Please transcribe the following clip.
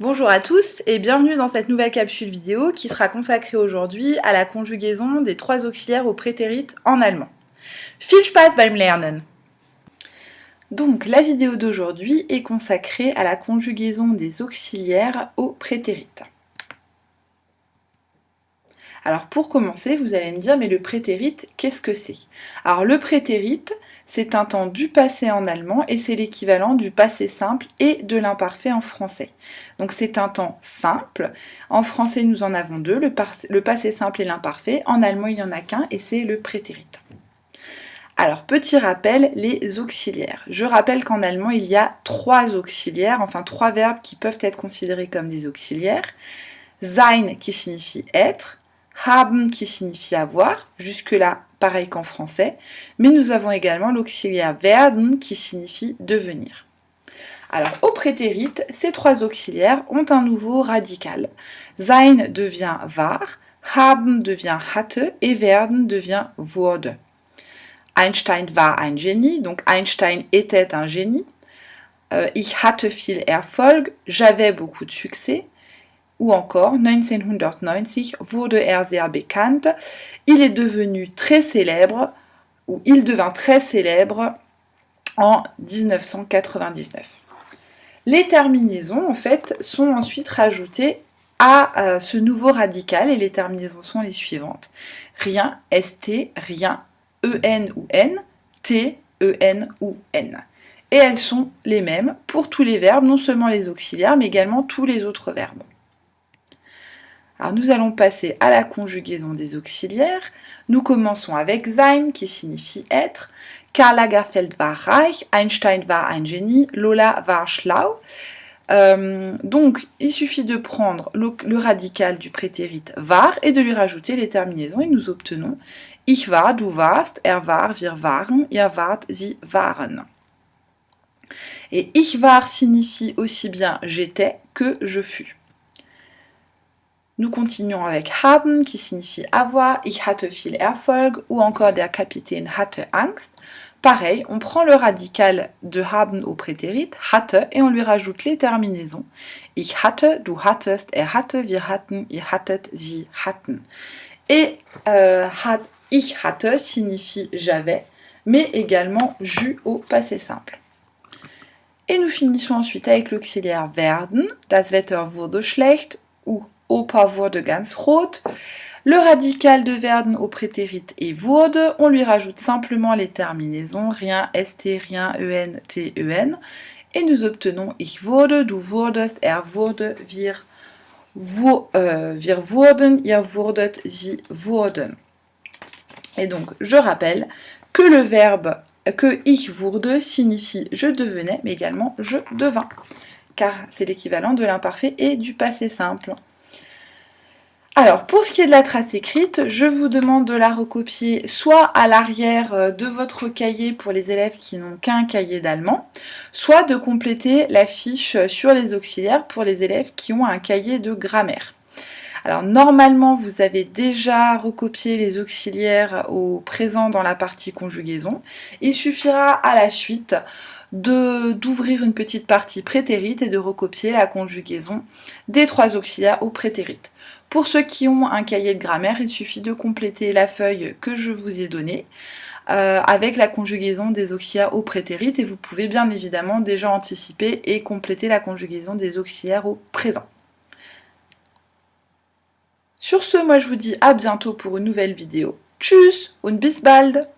Bonjour à tous et bienvenue dans cette nouvelle capsule vidéo qui sera consacrée aujourd'hui à la conjugaison des trois auxiliaires au prétérit en allemand. Viel Spaß beim Lernen! Donc la vidéo d'aujourd'hui est consacrée à la conjugaison des auxiliaires au prétérit. Alors pour commencer, vous allez me dire, mais le prétérit, qu'est-ce que c'est? Alors le prétérit, c'est un temps du passé en allemand et c'est l'équivalent du passé simple et de l'imparfait en français. Donc c'est un temps simple. En français, nous en avons deux, le passé simple et l'imparfait. En allemand, il n'y en a qu'un et c'est le prétérit. Alors, petit rappel, les auxiliaires. Je rappelle qu'en allemand, il y a trois auxiliaires, enfin trois verbes qui peuvent être considérés comme des auxiliaires. Sein qui signifie être, haben qui signifie avoir, jusque-là pareil qu'en français, mais nous avons également l'auxiliaire werden qui signifie devenir. Alors au prétérit, ces trois auxiliaires ont un nouveau radical. Sein devient war, haben devient hatte et werden devient wurde. Einstein war ein Genie, donc Einstein était un génie. Ich hatte viel Erfolg, j'avais beaucoup de succès. Ou encore, 1990 wurde sehr bekannt, il est devenu très célèbre, ou il devint très célèbre en 1999. Les terminaisons, en fait, sont ensuite rajoutées à ce nouveau radical, et les terminaisons sont les suivantes. Rien, st, rien, en ou n, t, en ou n. Et elles sont les mêmes pour tous les verbes, non seulement les auxiliaires, mais également tous les autres verbes. Alors nous allons passer à la conjugaison des auxiliaires. Nous commençons avec sein qui signifie être. Karl Lagerfeld war reich, Einstein war ein Genie, Lola war schlau. Donc il suffit de prendre le radical du prétérit war et de lui rajouter les terminaisons et nous obtenons ich war, du warst, er war, wir waren, ihr wart, sie waren. Et ich war signifie aussi bien j'étais que je fus. Nous continuons avec haben qui signifie avoir, ich hatte viel Erfolg ou encore der Kapitän hatte Angst. Pareil, on prend le radical de haben au prétérit, hatte, et on lui rajoute les terminaisons. Ich hatte, du hattest, er hatte, wir hatten, ihr hattet, sie hatten. Et ich hatte signifie j'avais, mais également j'eus au passé simple. Et nous finissons ensuite avec l'auxiliaire werden, das Wetter wurde schlecht, ou Opa wurde ganz rot. Le radical de werden au prétérit est wurde. On lui rajoute simplement les terminaisons rien, st, rien, en, t, en. Et nous obtenons ich wurde, du wurdest, er wurde, wir wurden, ihr wurdet, sie wurden. Et donc, je rappelle que le verbe que ich wurde signifie je devenais, mais également je devins, car c'est l'équivalent de l'imparfait et du passé simple. Alors, pour ce qui est de la trace écrite, je vous demande de la recopier soit à l'arrière de votre cahier pour les élèves qui n'ont qu'un cahier d'allemand, soit de compléter la fiche sur les auxiliaires pour les élèves qui ont un cahier de grammaire. Alors, normalement, vous avez déjà recopié les auxiliaires au présent dans la partie conjugaison. Il suffira à la suite d'ouvrir une petite partie prétérit et de recopier la conjugaison des trois auxiliaires au prétérit. Pour ceux qui ont un cahier de grammaire, il suffit de compléter la feuille que je vous ai donnée avec la conjugaison des auxiliaires au prétérit et vous pouvez bien évidemment déjà anticiper et compléter la conjugaison des auxiliaires au présent. Sur ce, moi je vous dis à bientôt pour une nouvelle vidéo. Tschüss und bis bald!